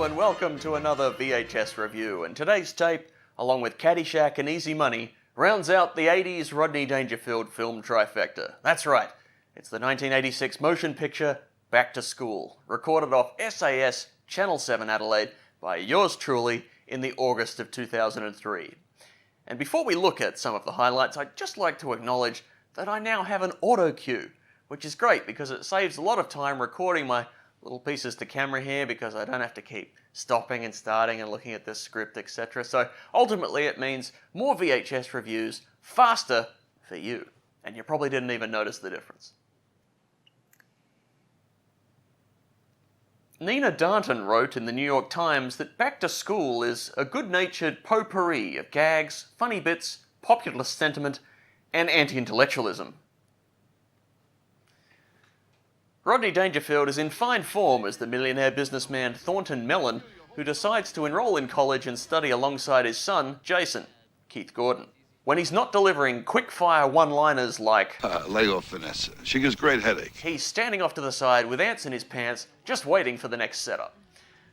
and welcome to another VHS review. And today's tape, along with Caddyshack and Easy Money, rounds out the 80s Rodney Dangerfield film trifecta. That's right, it's the 1986 motion picture Back to School, recorded off SAS Channel 7 Adelaide by yours truly in the August of 2003. And before we look at some of the highlights, I'd just like to acknowledge that I now have an autocue, which is great because it saves a lot of time recording my little pieces to camera here because I don't have to keep stopping and starting and looking at this script, etc. So ultimately it means more VHS reviews faster for you. And you probably didn't even notice the difference. Nina Darnton wrote in the New York Times that Back to School is a good-natured potpourri of gags, funny bits, populist sentiment, and anti-intellectualism. Rodney Dangerfield is in fine form as the millionaire businessman Thornton Mellon, who decides to enroll in college and study alongside his son, Jason, Keith Gordon. When he's not delivering quick-fire one-liners like, lay off Vanessa. She gives great headache. He's standing off to the side with ants in his pants, just waiting for the next setup.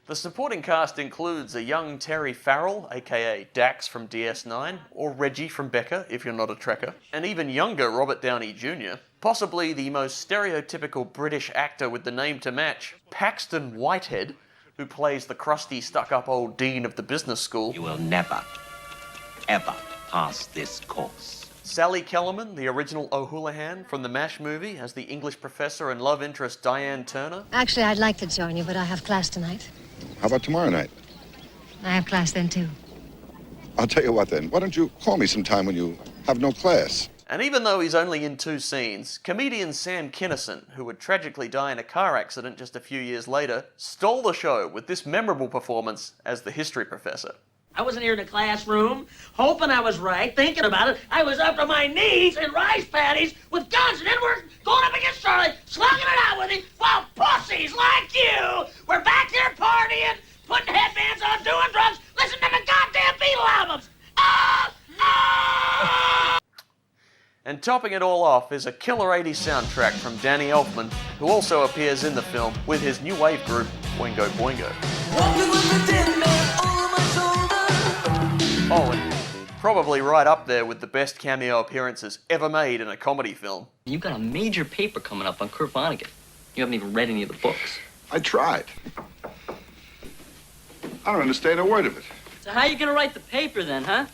The supporting cast includes a young Terry Farrell, aka Dax from DS9, or Reggie from Becca, if you're not a Trekker, an even younger Robert Downey Jr., possibly the most stereotypical British actor with the name to match, Paxton Whitehead, who plays the crusty, stuck-up old dean of the business school. You will never, ever pass this course. Sally Kellerman, the original O'Houlihan from the MASH movie, as the English professor and love interest Diane Turner. Actually, I'd like to join you, but I have class tonight. How about tomorrow night? I have class then, too. I'll tell you what then. Why don't you call me sometime when you have no class? And even though he's only in 2 scenes, comedian Sam Kinison, who would tragically die in a car accident just a few years later, stole the show with this memorable performance as the history professor. I wasn't here in the classroom, hoping I was right, thinking about it. I was up to my knees in rice paddies with guns, and then we're going up against Charlie, slugging it out with him, while pussies like you were back here partying, putting headbands on, doing drugs, listening to the goddamn Beatle albums. And topping it all off is a killer 80s soundtrack from Danny Elfman, who also appears in the film with his new wave group, Boingo Boingo. Oh, and probably right up there with the best cameo appearances ever made in a comedy film. You've got a major paper coming up on Kurt Vonnegut. You haven't even read any of the books. I tried. I don't understand a word of it. So how are you going to write the paper then, huh?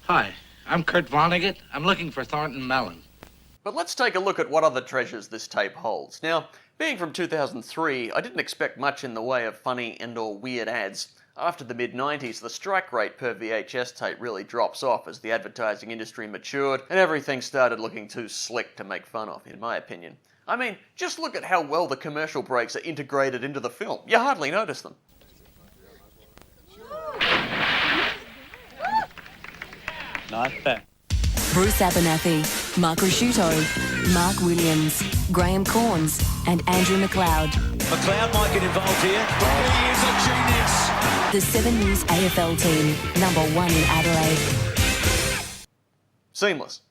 Hi, I'm Kurt Vonnegut. I'm looking for Thornton Mellon. But let's take a look at what other treasures this tape holds. Now, being from 2003, I didn't expect much in the way of funny and or weird ads. After the mid-90s, the strike rate per VHS tape really drops off as the advertising industry matured and everything started looking too slick to make fun of, in my opinion. I mean, just look at how well the commercial breaks are integrated into the film. You hardly notice them. Nice there. Bruce Abernathy, Mark Rasciuto, Mark Williams, Graham Corns, and Andrew McLeod. McLeod might get involved here. He is a genius. The 7 News AFL team, #1 in Adelaide. Seamless.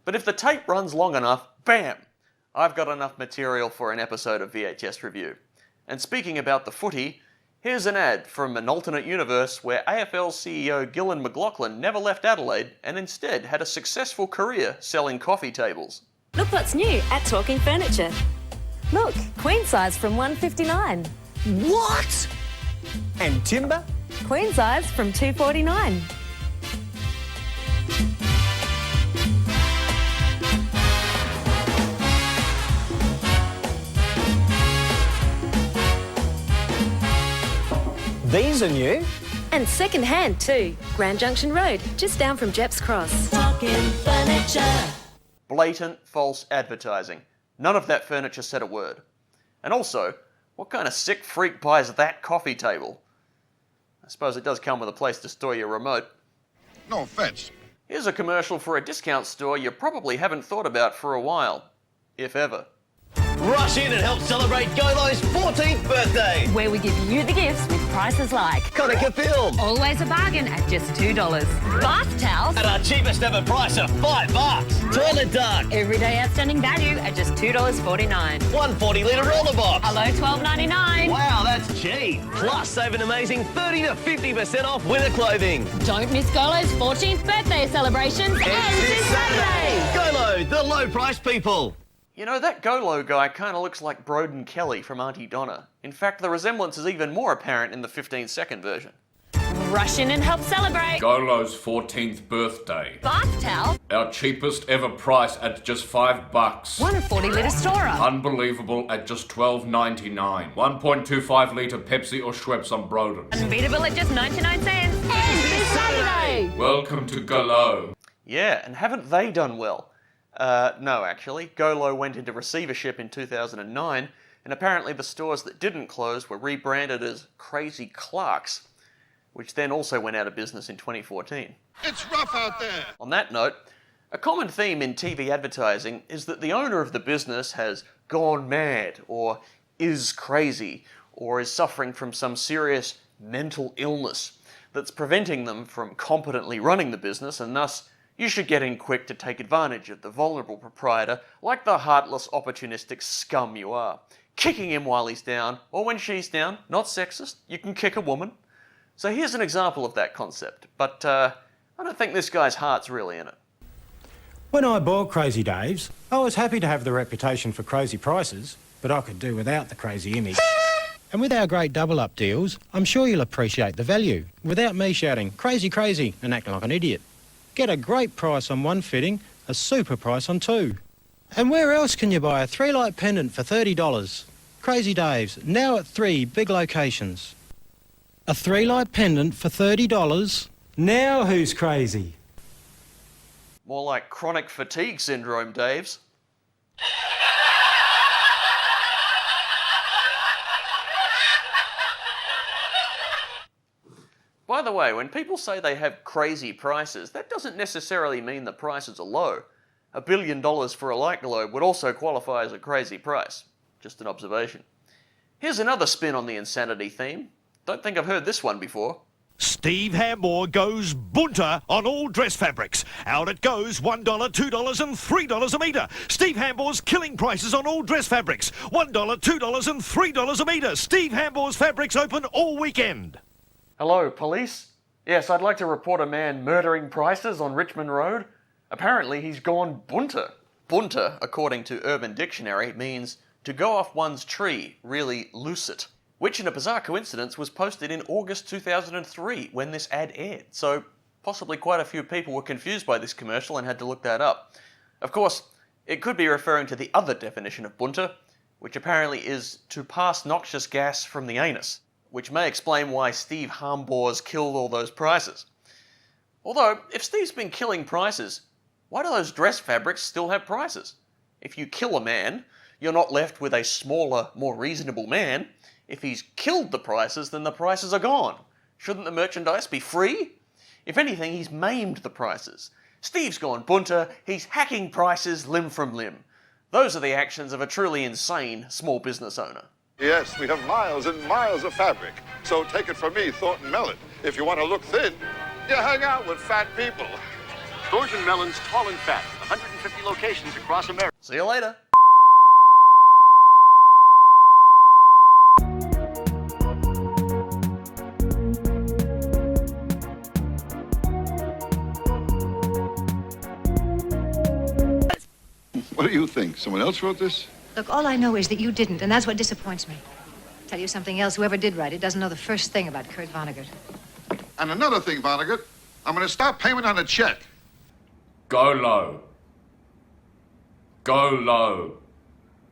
But if the tape runs long enough, bam! I've got enough material for an episode of VHS Review. And speaking about the footy, here's an ad from an alternate universe where AFL CEO Gillan McLachlan never left Adelaide and instead had a successful career selling coffee tables. Look what's new at Talking Furniture. Look, queen size from $159. What? And timber? Queen size from $249. These are new. And second hand too. Grand Junction Road, just down from Jepp's Cross. Talking Furniture. Blatant false advertising. None of that furniture said a word. And also, what kind of sick freak buys that coffee table? I suppose it does come with a place to store your remote. No offense. Here's a commercial for a discount store you probably haven't thought about for a while. If ever. Rush in and help celebrate Golo's 14th birthday. Where we give you the gifts with prices like Konica Film. always a bargain at just $2. Bath towels At our cheapest ever price of $5. Toilet duck. everyday outstanding value at just $2.49. 140-litre roller box. Hello, $12.99. Wow, that's cheap. Plus, save an amazing 30 to 50% off winter clothing. Don't miss Golo's 14th birthday celebrations ends this Saturday. Golo, the low-price people. You know, that Golo guy kind of looks like Broden Kelly from Aunty Donna. In fact, the resemblance is even more apparent in the 15-second version. Rush in and help celebrate. Golo's 14th birthday. Bath towel, Our cheapest ever price at just $5. 140-litre storer. Unbelievable at just $12.99. 1.25 litre Pepsi or Schweppes on Broden. Unbeatable at just 99 cents. Ends this Saturday. Welcome to Golo. Yeah, and haven't they done well? No, actually. Golo went into receivership in 2009, and apparently the stores that didn't close were rebranded as Crazy Clark's, which then also went out of business in 2014. It's rough out there. On that note, a common theme in TV advertising is that the owner of the business has gone mad, or is crazy, or is suffering from some serious mental illness that's preventing them from competently running the business, and thus you should get in quick to take advantage of the vulnerable proprietor like the heartless, opportunistic scum you are, kicking him while he's down, or when she's down. Not sexist, you can kick a woman. So here's an example of that concept, but I don't think this guy's heart's really in it. When I bought Crazy Dave's, I was happy to have the reputation for crazy prices, but I could do without the crazy image. And with our great double-up deals, I'm sure you'll appreciate the value, without me shouting, crazy, crazy, and acting like an idiot. Get a great price on one fitting, a super price on two. And where else can you buy a 3-light pendant for $30? Crazy Dave's, now at 3 big locations. A 3-light pendant for $30? Now who's crazy? More like chronic fatigue syndrome, Dave's. By the way, when people say they have crazy prices, that doesn't necessarily mean the prices are low. $1 billion for a light globe would also qualify as a crazy price. Just an observation. Here's another spin on the insanity theme. Don't think I've heard this one before. Steve Hambour goes bunter on all dress fabrics. Out it goes, $1, $2 and $3 a metre. Steve Hambour's killing prices on all dress fabrics. $1, $2 and $3 a metre. Steve Hambour's fabrics open all weekend. Hello, police? Yes, I'd like to report a man murdering prices on Richmond Road. Apparently he's gone bunter. Bunter, according to Urban Dictionary, means to go off one's tree, really loose it. Which, in a bizarre coincidence, was posted in August 2003 when this ad aired. So possibly quite a few people were confused by this commercial and had to look that up. Of course, it could be referring to the other definition of bunter, which apparently is to pass noxious gas from the anus, which may explain why Steve Hambour's killed all those prices. Although, if Steve's been killing prices, why do those dress fabrics still have prices? If you kill a man, you're not left with a smaller, more reasonable man. If he's killed the prices, then the prices are gone. Shouldn't the merchandise be free? If anything, he's maimed the prices. Steve's gone bunter, he's hacking prices limb from limb. Those are the actions of a truly insane small business owner. Yes, we have miles and miles of fabric. So take it from me, Thornton Mellon. If you want to look thin, you hang out with fat people. Thornton Mellon's Tall and Fat, 150 locations across America. See you later. What do you think? Someone else wrote this? Look, all I know is that you didn't, and that's what disappoints me. Tell you something else, whoever did write it doesn't know the first thing about Kurt Vonnegut. And another thing, Vonnegut, I'm going to stop payment on a check. Golo. Golo.